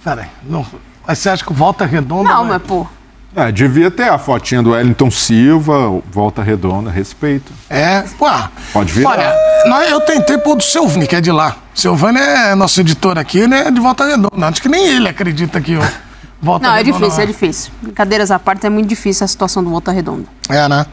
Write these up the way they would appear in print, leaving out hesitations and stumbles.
Peraí, não. Mas você acha que Volta Redonda... Não, mas pô... Devia ter a fotinha do Wellington Silva, Volta Redonda, respeito. Pô. Pode virar. Olha, eu tentei pôr do Silvani, que é de lá. Silvani é nosso editor aqui, ele é de Volta Redonda. Acho que nem ele acredita que o Volta Redonda... Não, é difícil. Brincadeiras à parte, é muito difícil a situação do Volta Redonda. Né?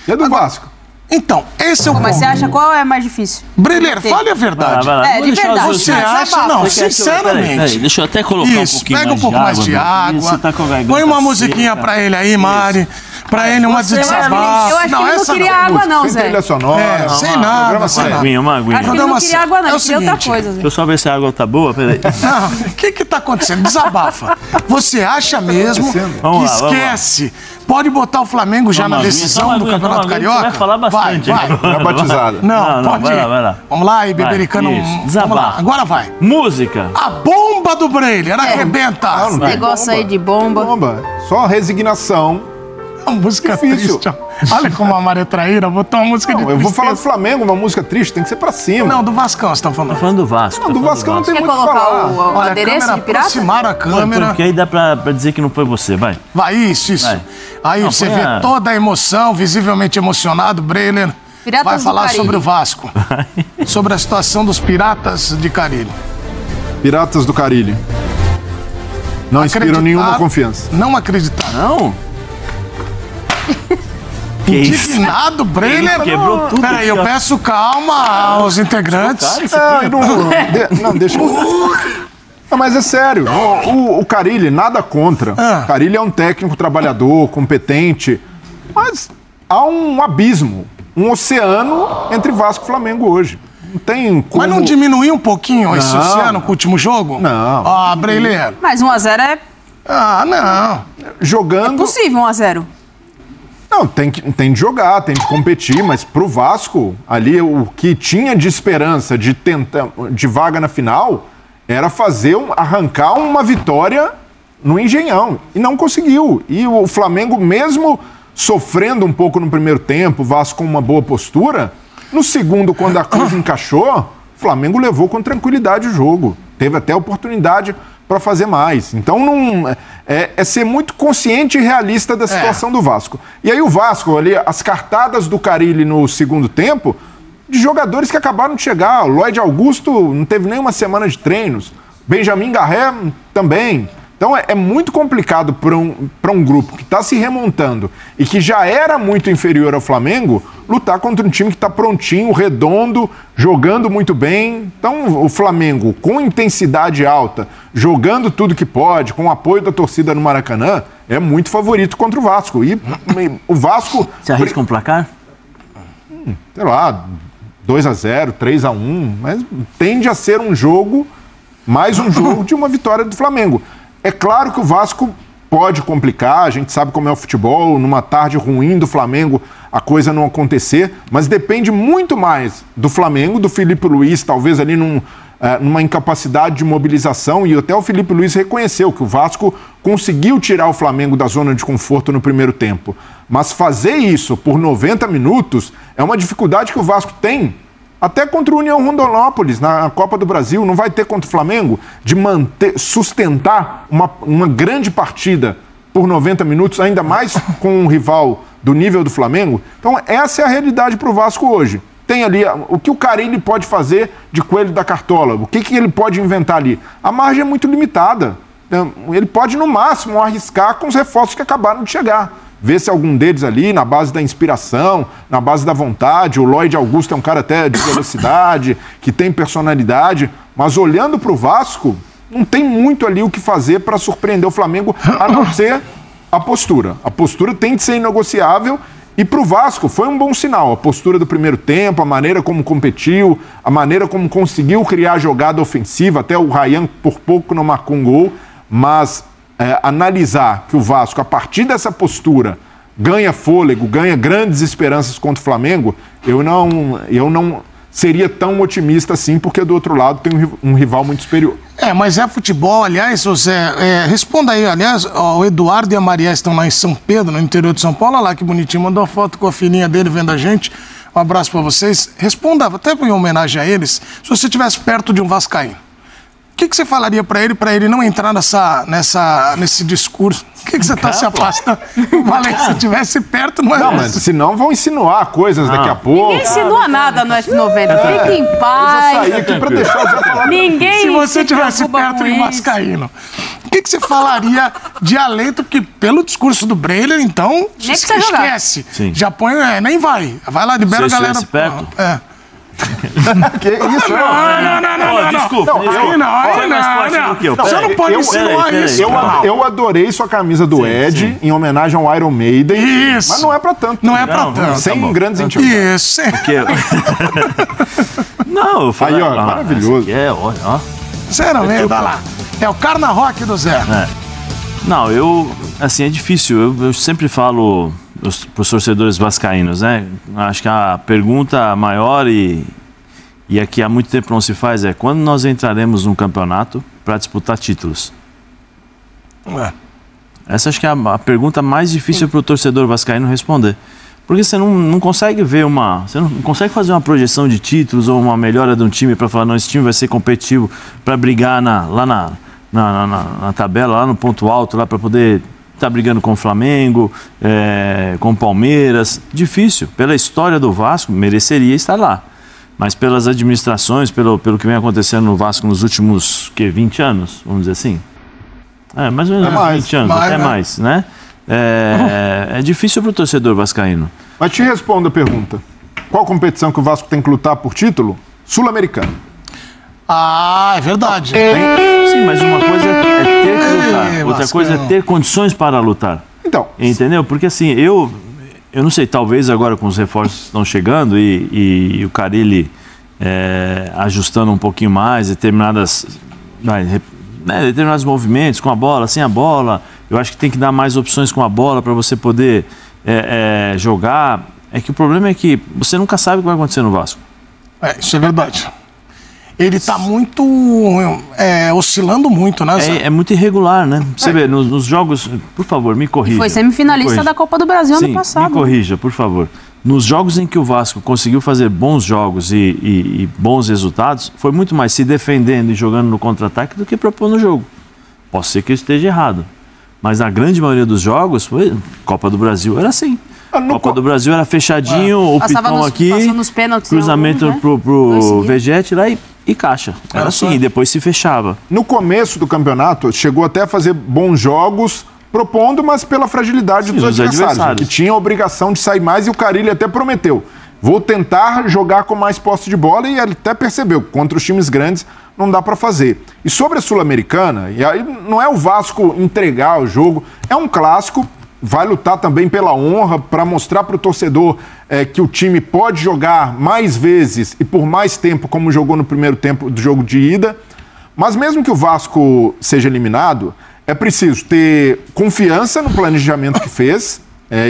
E a do Vasco? Então, esse é o ponto. Mas você acha qual é mais difícil? Breler, fale a verdade. De verdade. Você acha? Não, sinceramente. Peraí, deixa eu até colocar um pouquinho pega um pouco mais de água. Põe uma musiquinha pra ele aí, Mari. Pra ele, uma desabafo. Eu acho que ele não queria água, não, Zé. Trilha sonora. Sem nada, sem nada. Uma aguinha. Acho que ele não queria água, não. Ele queria outra coisa, Zé. Deixa eu só ver se a água tá boa, peraí. Não, o que tá acontecendo? Desabafa. Você acha mesmo que esquece... Pode botar o Flamengo já na decisão do Campeonato Carioca? Vai falar bastante. Vai. É batizada. Não, pode ir. Vai lá. Vamos lá, aí, Bebericano. Vamos lá, agora vai. Música. A bomba do Breler, arrebenta. Esse negócio aí de bomba. Só resignação. Uma música triste. Olha como a Maria Traíra botou uma música de tristeza. Eu vou falar do Flamengo, uma música triste, tem que ser pra cima. Não, do Vascão você tá falando. Tô falando do Vasco. Não, do Vasco não tem muito o que falar. falar. O adereço de pirata? Aproximaram a câmera. Porque aí dá pra dizer que não foi você, vai. Vai, isso. Vai. Aí Não, você vê toda a emoção, visivelmente emocionado, Breler. Piratas vai falar do sobre o Vasco. Sobre a situação dos Piratas de Carilho. Piratas do Carilho. Não inspiram nenhuma confiança. Não acreditar. Não? Indignado, Breler. Quebrou tudo. Peraí, eu peço calma aos integrantes. Não, deixa eu... Não, mas é sério, o Carilli, nada contra. Carilli é um técnico trabalhador, competente, mas há um abismo, um oceano entre Vasco e Flamengo hoje. Não tem como... Mas não diminuiu um pouquinho esse oceano com o último jogo? Não. Breler. Mas 1-0 é... não. Jogando... É possível 1-0. Não, tem de jogar, tem de competir, mas pro Vasco, ali, o que tinha de esperança de tentar, de vaga na final, era arrancar uma vitória no Engenhão. E não conseguiu. E o Flamengo, mesmo sofrendo um pouco no primeiro tempo, o Vasco com uma boa postura, no segundo, quando a coisa encaixou, o Flamengo levou com tranquilidade o jogo. Teve até oportunidade para fazer mais. Então, é ser muito consciente e realista da situação do Vasco. E aí o Vasco, ali, as cartadas do Carilli no segundo tempo, de jogadores que acabaram de chegar. O Lloyd Augusto não teve nem uma semana de treinos. Benjamin Garré também. Então é muito complicado para um grupo que está se remontando e que já era muito inferior ao Flamengo, lutar contra um time que está prontinho, redondo, jogando muito bem. Então o Flamengo, com intensidade alta, jogando tudo que pode, com o apoio da torcida no Maracanã, é muito favorito contra o Vasco. E o Vasco... Você arrisca um placar? Sei lá, 2-0, 3-1, mas tende a ser um jogo, mais um jogo de uma vitória do Flamengo. É claro que o Vasco pode complicar, a gente sabe como é o futebol, numa tarde ruim do Flamengo a coisa não acontecer, mas depende muito mais do Flamengo, do Felipe Luiz, talvez ali numa incapacidade de mobilização, e até o Felipe Luiz reconheceu que o Vasco conseguiu tirar o Flamengo da zona de conforto no primeiro tempo. Mas fazer isso por 90 minutos é uma dificuldade que o Vasco tem até contra o União Rondonópolis, na Copa do Brasil, não vai ter contra o Flamengo, de sustentar uma grande partida por 90 minutos, ainda mais com um rival do nível do Flamengo. Então essa é a realidade para o Vasco hoje. Tem ali o que o Carilli pode fazer de coelho da cartola, o que ele pode inventar ali. A margem é muito limitada. Ele pode, no máximo, arriscar com os reforços que acabaram de chegar. Ver se algum deles ali, na base da inspiração, na base da vontade. O Lloyd Augusto é um cara até de velocidade, que tem personalidade, mas olhando para o Vasco, não tem muito ali o que fazer para surpreender o Flamengo, a não ser a postura. A postura tem de ser inegociável e para o Vasco foi um bom sinal. A postura do primeiro tempo, a maneira como competiu, a maneira como conseguiu criar jogada ofensiva, até o Ryan por pouco não marcou um gol, mas... analisar que o Vasco, a partir dessa postura, ganha fôlego, ganha grandes esperanças contra o Flamengo, eu não seria tão otimista assim, porque do outro lado tem um rival muito superior. Mas é futebol, aliás, José, responda aí, aliás, o Eduardo e a Maria estão lá em São Pedro, no interior de São Paulo, olha lá que bonitinho, mandou uma foto com a filhinha dele vendo a gente, um abraço para vocês, responda, até em homenagem a eles, se você estivesse perto de um vascaíno, que você falaria para ele não entrar nesse discurso? Por que você está se afastando? Eu falei que se estivesse perto, não é Não, mas senão vão insinuar coisas daqui a pouco. Ninguém insinua nada no F90. Fique em Eu já paz. saí aqui pra deixar o Zé falar. Ninguém Se você se estivesse preocupa perto com de isso. Vascaíno, o que você falaria de alento? Porque pelo discurso do Breiner, então, precisa jogar. esquece. Sim. Já põe, nem vai. Vai lá, libera Se a eu galera. estivesse perto? É. Que isso? Não. Desculpa. Aí não. Você não pode insinuar isso. Eu adorei sua camisa do Ed, em homenagem ao Iron Maiden. Isso. Mas não é pra tanto. Não é pra Não, tanto. Sem Tá bom. grandes intimidades. Isso. Não, eu falei. Aí, ó, maravilhoso. Esse aqui é, olha, ó. Sinceramente, olha lá. É o Carna Rock do Zé. Não, assim, é difícil. Eu sempre falo para os torcedores vascaínos, né? Acho que a pergunta maior e aqui há muito tempo não se faz é quando nós entraremos num campeonato para disputar títulos? Essa acho que é a pergunta mais difícil para o torcedor vascaíno responder. Porque você não consegue ver você não consegue fazer uma projeção de títulos ou uma melhora de um time para falar, não, esse time vai ser competitivo para brigar lá na tabela, lá no ponto alto, lá para poder estar brigando com o Flamengo, com o Palmeiras. Difícil. Pela história do Vasco, mereceria estar lá. Mas pelas administrações, pelo que vem acontecendo no Vasco nos últimos 20 anos, vamos dizer assim. Mais ou menos mais, 20 anos, até mais, né? É difícil para o torcedor vascaíno. Mas te respondo a pergunta. Qual competição que o Vasco tem que lutar por título? Sul-Americana. É verdade. Sim, mas uma coisa é ter que lutar, outra Vasco, coisa é ter condições para lutar. Então, Entendeu? Porque assim, eu não sei, talvez agora com os reforços que estão chegando e o Carille ajustando um pouquinho mais determinados movimentos com a bola, sem a bola, eu acho que tem que dar mais opções com a bola para você poder jogar. É que o problema é que você nunca sabe o que vai acontecer no Vasco. Isso é verdade. Ele tá muito... oscilando muito, né, Zé? É muito irregular, né? Você vê, nos jogos... Por favor, me corrija. Foi semifinalista da Copa do Brasil ano passado. Me corrija, por favor. Nos jogos em que o Vasco conseguiu fazer bons jogos e bons resultados, foi muito mais se defendendo e jogando no contra-ataque do que propondo o jogo. Posso ser que eu esteja errado. Mas na grande maioria dos jogos, Copa do Brasil era assim. Copa do Brasil era fechadinho, o Pitão aqui, cruzamento pro Vegete lá e caixa. Era assim, e depois se fechava. no começo do campeonato, chegou até a fazer bons jogos, propondo, mas pela fragilidade dos adversários, que tinha a obrigação de sair mais, e o Carille até prometeu. Vou tentar jogar com mais posse de bola, e ele até percebeu que contra os times grandes não dá para fazer. E sobre a Sul-Americana, e aí não é o Vasco entregar o jogo, é um clássico, vai lutar também pela honra, para mostrar para o torcedor que o time pode jogar mais vezes e por mais tempo, como jogou no primeiro tempo do jogo de ida. Mas mesmo que o Vasco seja eliminado, é preciso ter confiança no planejamento que fez,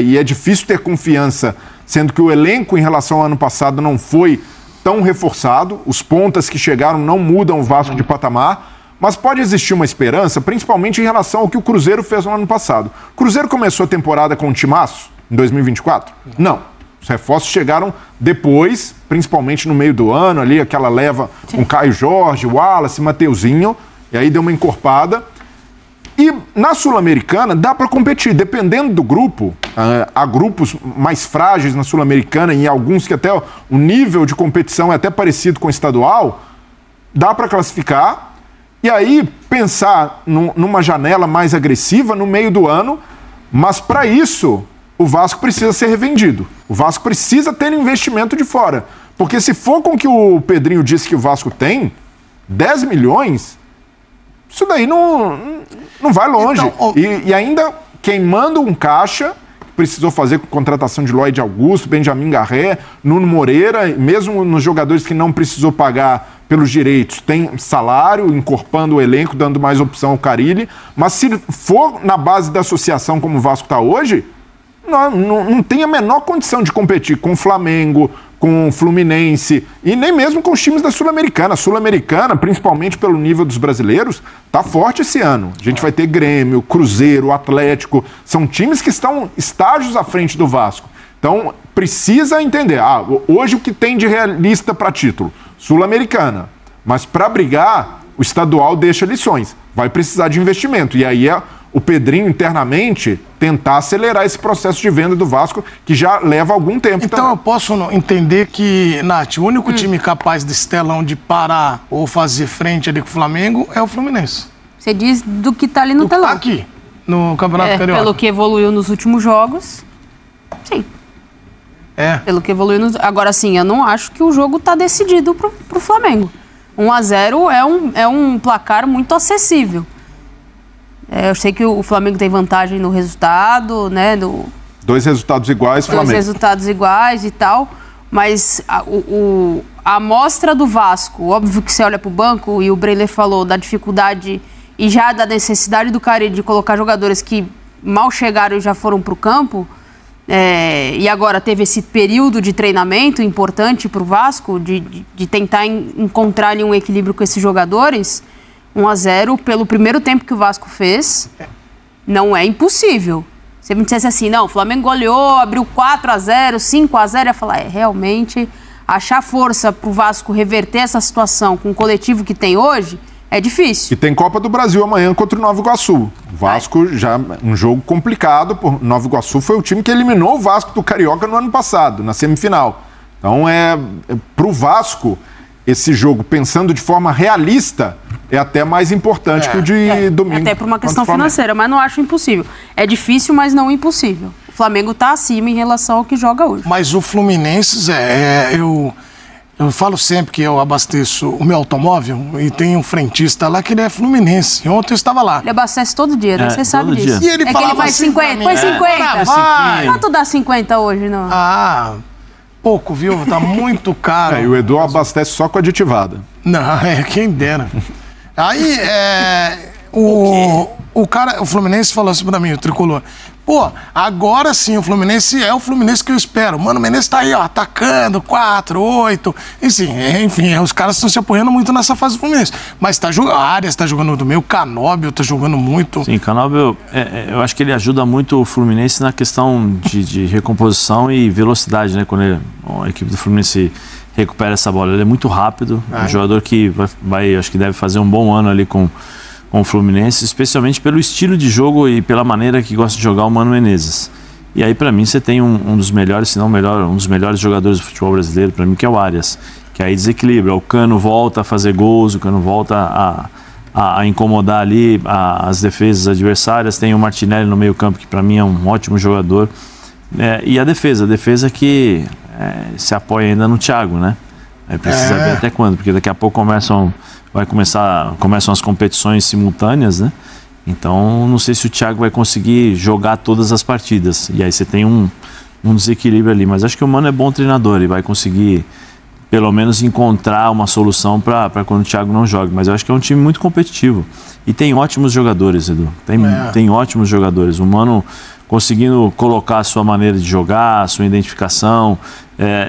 e é difícil ter confiança, sendo que o elenco em relação ao ano passado não foi tão reforçado, os pontas que chegaram não mudam o Vasco de patamar, mas pode existir uma esperança, principalmente em relação ao que o Cruzeiro fez no ano passado. O Cruzeiro começou a temporada com um timaço em 2024? Não. Os reforços chegaram depois, principalmente no meio do ano, ali aquela leva com Caio Jorge, Wallace, Mateuzinho, e aí deu uma encorpada. E na Sul-Americana dá para competir, dependendo do grupo. Há grupos mais frágeis na Sul-Americana e alguns que até o nível de competição é até parecido com o estadual. Dá para classificar e aí pensar numa janela mais agressiva no meio do ano, mas para isso o Vasco precisa ser revendido. O Vasco precisa ter investimento de fora. Porque se for com o que o Pedrinho disse que o Vasco tem, 10 milhões... Isso daí não vai longe. Então, e ainda queimando um caixa, precisou fazer com contratação de Lloyd Augusto, Benjamin Garré, Nuno Moreira, mesmo nos jogadores que não precisou pagar pelos direitos, tem salário, encorpando o elenco, dando mais opção ao Carille. Mas se for na base da associação como o Vasco está hoje, não tem a menor condição de competir com o Flamengo, com o Fluminense e nem mesmo com os times da Sul-Americana. A Sul-Americana, principalmente pelo nível dos brasileiros, tá forte esse ano. A gente vai ter Grêmio, Cruzeiro, Atlético, são times que estão estágios à frente do Vasco. Então, precisa entender, hoje o que tem de realista para título? Sul-Americana. Mas para brigar, o estadual deixa lições. Vai precisar de investimento. E aí é o Pedrinho, internamente, tentar acelerar esse processo de venda do Vasco, que já leva algum tempo. Então eu posso entender que, Nath, o único time capaz desse telão de parar ou fazer frente ali com o Flamengo é o Fluminense. Você diz do que tá ali no telão. Tá aqui, no Campeonato Carioca. Pelo que evoluiu nos últimos jogos, sim. Pelo que evoluiu nos... Agora, sim, eu não acho que o jogo tá decidido pro Flamengo. 1-0 é um placar muito acessível. Eu sei que o Flamengo tem vantagem no resultado, né? 2 resultados iguais, Flamengo. 2 resultados iguais e tal, mas a amostra do Vasco, óbvio que você olha pro banco, e o Breler falou da dificuldade e já da necessidade do Carille de colocar jogadores que mal chegaram e já foram pro campo, e agora teve esse período de treinamento importante pro Vasco, de tentar encontrar ali um equilíbrio com esses jogadores. 1-0, pelo primeiro tempo que o Vasco fez, não é impossível. Se me dissesse assim, não, o Flamengo goleou, abriu 4-0, 5-0, eu ia falar, realmente, achar força pro Vasco reverter essa situação com o coletivo que tem hoje, é difícil. E tem Copa do Brasil amanhã contra o Nova Iguaçu. O Vasco já um jogo complicado, por Nova Iguaçu foi o time que eliminou o Vasco do Carioca no ano passado, na semifinal. Então, pro Vasco, esse jogo, pensando de forma realista, é até mais importante que o de domingo. Até por uma questão financeira, mas não acho impossível. É difícil, mas não impossível. O Flamengo está acima em relação ao que joga hoje. Mas o Fluminense, eu falo sempre que eu abasteço o meu automóvel e tem um frentista lá que ele é fluminense. Ontem eu estava lá. Ele abastece todo dia, né? Você sabe disso. E ele que ele faz 50. Põe 50. Quanto dá 50 hoje, não? Pouco, viu? Tá muito caro. E o Edu abastece só com aditivada. Não, quem dera. Aí, o Fluminense falou assim pra mim, o tricolor. Pô, agora sim, o Fluminense é o Fluminense que eu espero. Mano, o Menezes tá aí, ó, atacando, 4, 8. Enfim, os caras estão se apoiando muito nessa fase do Fluminense. Mas tá jogando, a Arias tá jogando muito bem, o Canóbio tá jogando muito. Sim, Canóbio, eu acho que ele ajuda muito o Fluminense na questão de recomposição e velocidade, né? Quando a equipe do Fluminense recupera essa bola. Ele é muito rápido, um jogador que acho que deve fazer um bom ano ali com o Fluminense, especialmente pelo estilo de jogo e pela maneira que gosta de jogar o Mano Menezes. E aí, para mim, você tem um dos melhores, se não melhor, um dos melhores jogadores do futebol brasileiro, para mim, que é o Arias, que aí desequilibra. O Cano volta a fazer gols, o Cano volta a incomodar ali as defesas adversárias. Tem o Martinelli no meio campo, que para mim é um ótimo jogador. E a defesa que se apoia ainda no Thiago, né? Aí precisa ver até quando, porque daqui a pouco começam as competições simultâneas, né? Então, não sei se o Thiago vai conseguir jogar todas as partidas. E aí você tem um desequilíbrio ali. Mas acho que o Mano é bom treinador e vai conseguir, pelo menos, encontrar uma solução para quando o Thiago não jogue. Mas eu acho que é um time muito competitivo. E tem ótimos jogadores, Edu. Tem ótimos jogadores. O Mano conseguindo colocar a sua maneira de jogar, a sua identificação.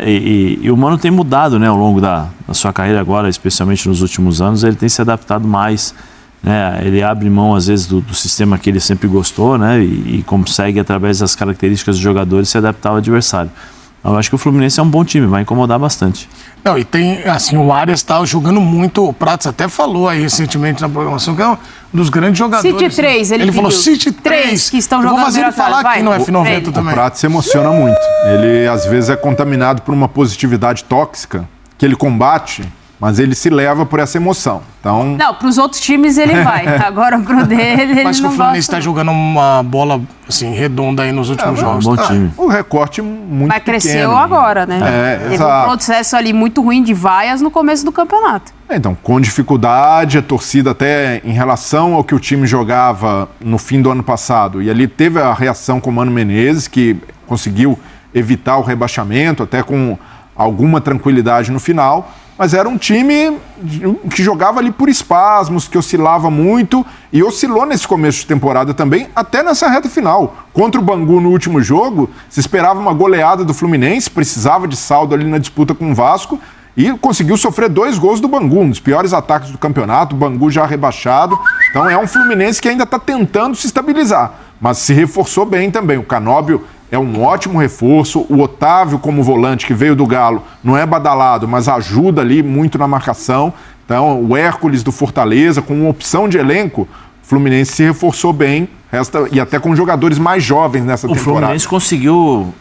E o Mano tem mudado, né, ao longo da sua carreira agora, especialmente nos últimos anos. Ele tem se adaptado mais, né? Ele abre mão, às vezes, do sistema que ele sempre gostou, né? E consegue, através das características dos jogadores, se adaptar ao adversário. Eu acho que o Fluminense é um bom time, vai incomodar bastante. Não, e tem, assim, o Arias tá jogando muito. O Pratos até falou aí recentemente na programação que é um dos grandes jogadores. City 3, ele falou City 3 que estão jogando. Eu vou fazer ele falar aqui no F90 também. O Pratos se emociona muito. Ele, às vezes, é contaminado por uma positividade tóxica que ele combate, mas ele se leva por essa emoção. Então... Não, pros outros times ele vai. Agora pro dele ele mas não o Fluminense está jogando uma bola assim, redonda aí nos últimos jogos. Um bom time. Um recorte muito mas cresceu pequeno. Agora, né? Teve um processo ali muito ruim de vaias no começo do campeonato. Então, com dificuldade, a torcida até em relação ao que o time jogava no fim do ano passado. E ali teve a reação com o Mano Menezes, que conseguiu evitar o rebaixamento, até com alguma tranquilidade no final. Mas era um time que jogava ali por espasmos, que oscilava muito e oscilou nesse começo de temporada também, até nessa reta final. Contra o Bangu no último jogo, se esperava uma goleada do Fluminense, precisava de saldo ali na disputa com o Vasco e conseguiu sofrer 2 gols do Bangu, um dos piores ataques do campeonato, o Bangu já rebaixado. Então é um Fluminense que ainda está tentando se estabilizar, mas se reforçou bem também. O Canóbio é um ótimo reforço. O Otávio, como volante, que veio do Galo, não é badalado, mas ajuda ali muito na marcação. Então, o Hércules do Fortaleza, com uma opção de elenco, o Fluminense se reforçou bem, e até com jogadores mais jovens nessa temporada. O Fluminense conseguiu